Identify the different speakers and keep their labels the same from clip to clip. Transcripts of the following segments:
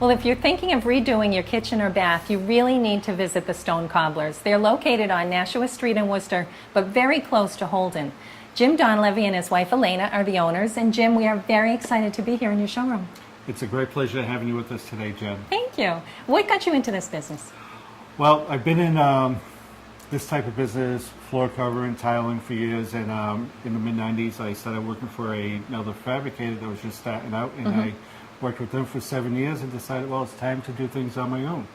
Speaker 1: Well, if you're thinking of redoing your kitchen or bath, you really need to visit the Stone Cobblers. They're located on Nashua Street in Worcester, but very close to Holden. Jim Donlevy and his wife Elena are the owners, and Jim, we are very excited to be here in your showroom.
Speaker 2: It's a great pleasure having you with us today, Jen.
Speaker 1: Thank you. What got you into this business?
Speaker 2: Well, I've been in this type of business, floor covering, tiling for years, and in the mid-90s I started working for another fabricator that was just starting out, and I worked with them for 7 years and decided, well, it's time to do things on my own.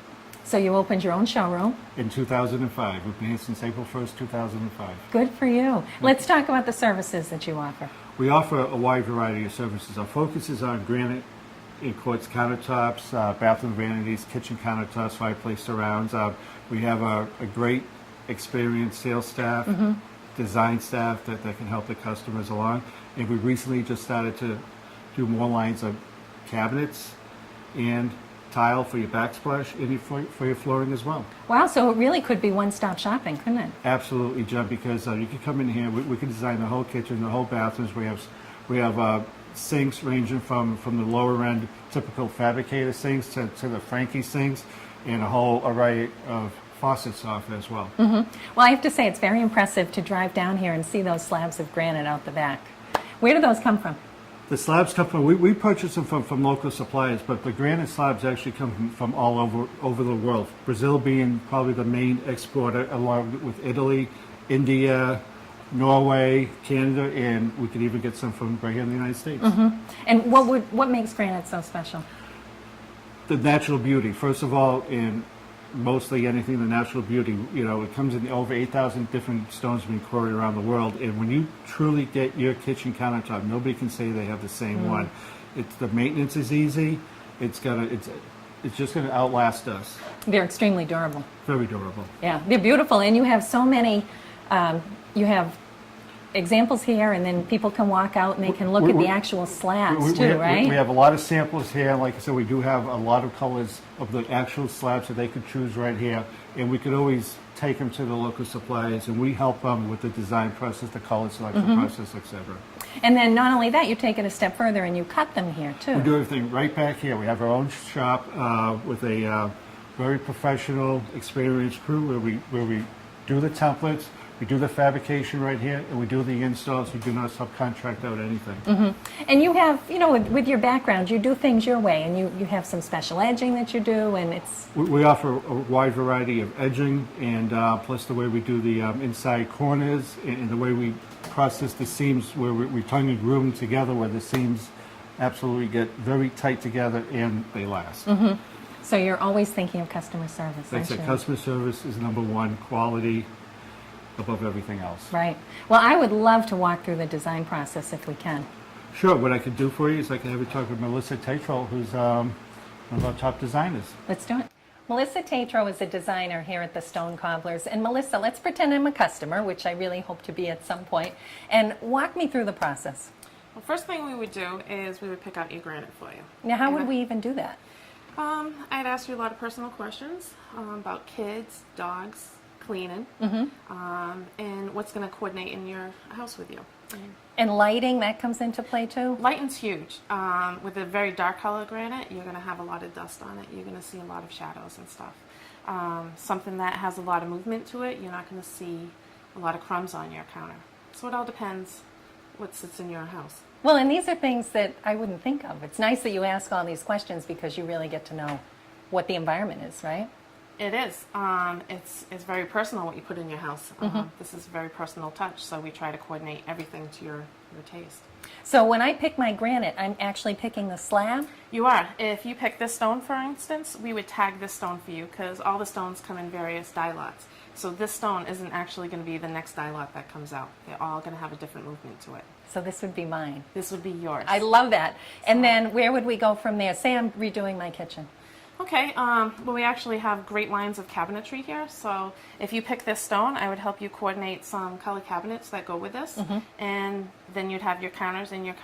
Speaker 1: So you opened your own showroom?
Speaker 2: In 2005. We've been here since April 1st, 2005.
Speaker 1: Good for you. Let's talk about the services that you offer.
Speaker 2: We offer a wide variety of services. Our focus is on granite and quartz countertops, bathroom vanities, kitchen countertops, fireplace surrounds. We have a great experienced sales staff, design staff that can help the customers along. And we recently just started to do more lines of cabinets and tile for your backsplash and for your flooring as well.
Speaker 1: Wow, so it really could be one-stop shopping, couldn't it?
Speaker 2: Absolutely, Jen, because you can come in here, we can design the whole kitchen, the whole bathrooms. We have sinks ranging from the lower end typical fabricator sinks to the Frankie sinks, and a whole array of faucets off as well.
Speaker 1: Well, I have to say it's very impressive to drive down here and see those slabs of granite out the back. Where do those come from?
Speaker 2: The slabs come from, we purchase them from local suppliers, but the granite slabs actually come from all over the world. Brazil being probably the main exporter, along with Italy, India, Norway, Canada, and we could even get some from right here in the United States.
Speaker 1: And what makes granite so special?
Speaker 2: The natural beauty. First of all, in mostly anything, the natural beauty, you know, it comes in over 8,000 different stones being quarried around the world, and when you truly get your kitchen countertop, nobody can say they have the same one. The maintenance is easy. It's just going to outlast us.
Speaker 1: They're extremely durable.
Speaker 2: Very durable.
Speaker 1: Yeah, they're beautiful, and you have so many. You have examples here, and then people can walk out and they can look at the actual slabs too, right?
Speaker 2: We have a lot of samples here. Like I said, we do have a lot of colors of the actual slabs that they could choose right here, and we could always take them to the local suppliers, and we help them with the design process, the color selection process, etc.
Speaker 1: And then not only that, you take it a step further and you cut them here too.
Speaker 2: We do everything right back here. We have our own shop with a very professional, experienced crew where we do the templates. We do the fabrication right here, and we do the installs. We do not subcontract out anything.
Speaker 1: And you have, you know, with your background, you do things your way, and you have some special edging that you do, and it's...
Speaker 2: We offer a wide variety of edging, and plus the way we do the inside corners, and the way we process the seams, where we tongue and groove them together, where the seams absolutely get very tight together, and they last.
Speaker 1: So you're always thinking of customer service,
Speaker 2: That's
Speaker 1: aren't
Speaker 2: it.
Speaker 1: you?
Speaker 2: Customer service is number one, quality above everything else.
Speaker 1: Right. Well, I would love to walk through the design process if we can.
Speaker 2: Sure. What I could do for you is I can have you talk with Melissa Tatro, who's one of our top designers.
Speaker 1: Let's do it. Melissa Tatro is a designer here at the Stone Cobblers. And Melissa, let's pretend I'm a customer, which I really hope to be at some point, and walk me through the process.
Speaker 3: Well, first thing we would do is we would pick out your granite for you.
Speaker 1: Now, how would we even do that?
Speaker 3: I'd ask you a lot of personal questions about kids, dogs, cleaning, and what's going to coordinate in your house with you.
Speaker 1: And lighting, that comes into play too?
Speaker 3: Lighting's huge. With a very dark color granite, you're going to have a lot of dust on it. You're going to see a lot of shadows and stuff. Something that has a lot of movement to it, you're not going to see a lot of crumbs on your counter. So it all depends what sits in your house.
Speaker 1: Well, and these are things that I wouldn't think of. It's nice that you ask all these questions because you really get to know what the environment is, right?
Speaker 3: It is. It's very personal what you put in your house. This is a very personal touch, so we try to coordinate everything to your taste.
Speaker 1: So when I pick my granite, I'm actually picking the slab?
Speaker 3: You are. If you pick this stone, for instance, we would tag this stone for you because all the stones come in various dye lots. So this stone isn't actually going to be the next dye lot that comes out. They're all going to have a different movement to it.
Speaker 1: So this would be mine.
Speaker 3: This would be yours.
Speaker 1: I love that. And then where would we go from there? Say I'm redoing my kitchen.
Speaker 3: Okay, well, we actually have great lines of cabinetry here, so if you pick this stone, I would help you coordinate some color cabinets that go with this, and then you'd have your counters and your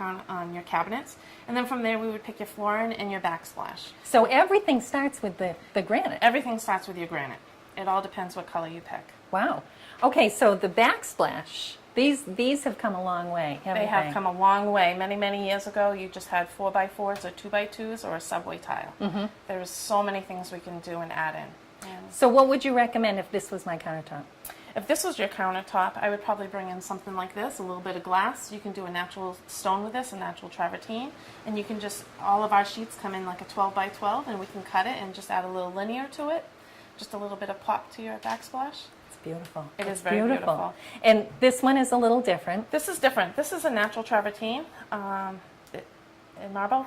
Speaker 3: cabinets, and then from there we would pick your flooring and your backsplash.
Speaker 1: So everything starts with the granite.
Speaker 3: Everything starts with your granite. It all depends what color you pick.
Speaker 1: Wow. Okay, so the backsplash, these have come a long way, haven't
Speaker 3: They have come a long way. Many, many years ago, you just had 4x4s or 2x2s or a subway tile. There's so many things we can do and add in. And
Speaker 1: So what would you recommend if this was my countertop?
Speaker 3: if this was your countertop, I would probably bring in something like this, a little bit of glass. You can do a natural stone with this, a natural travertine, and you can just, all of our sheets come in like a 12x12, and we can cut it and just add a little linear to it, just a little bit of pop to your backsplash.
Speaker 1: It's beautiful.
Speaker 3: It
Speaker 1: It's
Speaker 3: is very beautiful.
Speaker 1: And this one is a little different.
Speaker 3: This is different. This is a natural travertine in marble.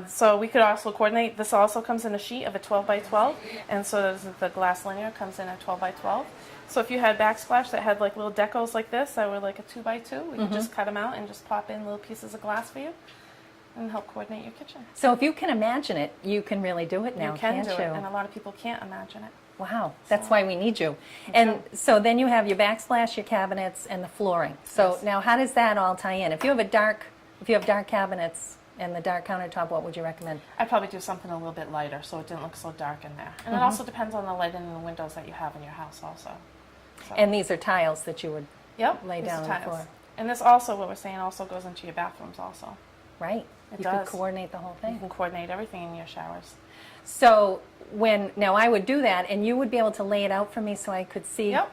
Speaker 3: So we could also coordinate. This also comes in a sheet of a 12x12, and so does the glass linear comes in a 12x12. So if you had backsplash that had like little decos like this that were like a 2x2, we could just cut them out and just pop in little pieces of glass for you and help coordinate your kitchen.
Speaker 1: So if you can imagine it, you can really do it now,
Speaker 3: You can
Speaker 1: can't
Speaker 3: do
Speaker 1: you?
Speaker 3: it, and a lot of people can't imagine it.
Speaker 1: Wow, that's why we need you. And so then you have your backsplash, your cabinets, and the flooring. So
Speaker 3: Yes.
Speaker 1: now how does that all tie in? If you have dark cabinets and the dark countertop, what would you recommend?
Speaker 3: I'd probably do something a little bit lighter so it didn't look so dark in there. And it also depends on the lighting and the windows that you have in your house also. So,
Speaker 1: And these are tiles that you would
Speaker 3: yep,
Speaker 1: lay
Speaker 3: these
Speaker 1: down
Speaker 3: are
Speaker 1: on the
Speaker 3: tiles.
Speaker 1: floor.
Speaker 3: And this also, what we're saying, also goes into your bathrooms also.
Speaker 1: Right?
Speaker 3: It
Speaker 1: You
Speaker 3: does.
Speaker 1: could coordinate the whole
Speaker 3: You
Speaker 1: thing.
Speaker 3: can coordinate everything in your showers.
Speaker 1: So now I would do that, and you would be able to lay it out for me so I could see.
Speaker 3: Yep.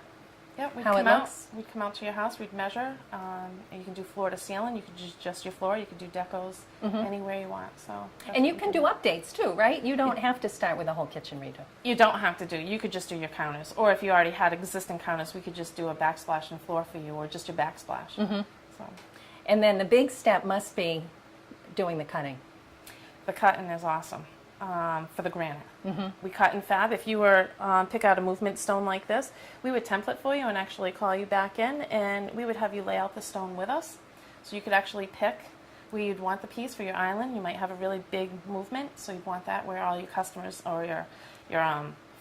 Speaker 3: Yep. We'd
Speaker 1: How it
Speaker 3: come out.
Speaker 1: looks?
Speaker 3: We'd come out to your house. We'd measure. And you can do floor to ceiling. You could do just your floor. You could do decos anywhere you want. So. that's
Speaker 1: And you
Speaker 3: what
Speaker 1: can
Speaker 3: we
Speaker 1: do updates too, right? You don't have to start with a whole kitchen redo.
Speaker 3: You don't have to do. You could just do your counters, or if you already had existing counters, we could just do a backsplash and floor for you, or just your backsplash. So
Speaker 1: And then the big step must be doing the cutting.
Speaker 3: the cutting is awesome for the granite. We cut and fab. If you were pick out a movement stone like this, we would template for you and actually call you back in, and we would have you lay out the stone with us, so you could actually pick where you'd want the piece for your island. You might have a really big movement, so you'd want that where all your customers or your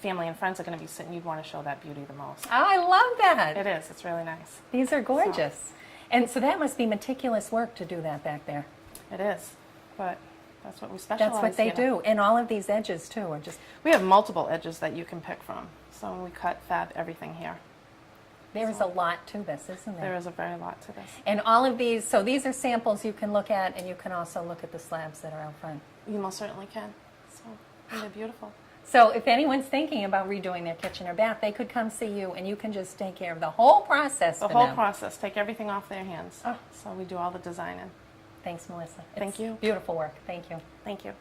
Speaker 3: family and friends are going to be sitting. You'd want to show that beauty the most.
Speaker 1: Oh, I love that.
Speaker 3: It is. It's really nice.
Speaker 1: These are gorgeous. And so that must be meticulous work to do that back there.
Speaker 3: It is, but that's what we specialize
Speaker 1: That's what they
Speaker 3: in.
Speaker 1: do. And all of these edges too are just,
Speaker 3: We have multiple edges that you can pick from, so we cut, fab everything here.
Speaker 1: there is a lot to this, isn't
Speaker 3: There
Speaker 1: there?
Speaker 3: is a very lot to this.
Speaker 1: And all of these, so these are samples you can look at, and you can also look at the slabs that are out front.
Speaker 3: You most certainly can. So and they're beautiful.
Speaker 1: So if anyone's thinking about redoing their kitchen or bath, they could come see you, and you can just take care of the whole process
Speaker 3: The
Speaker 1: for
Speaker 3: whole
Speaker 1: them.
Speaker 3: process, take everything off their hands.
Speaker 1: Oh.
Speaker 3: So we do all the designing.
Speaker 1: Thanks, Melissa.
Speaker 3: Thank
Speaker 1: It's
Speaker 3: you.
Speaker 1: beautiful work. Thank you.
Speaker 3: Thank you.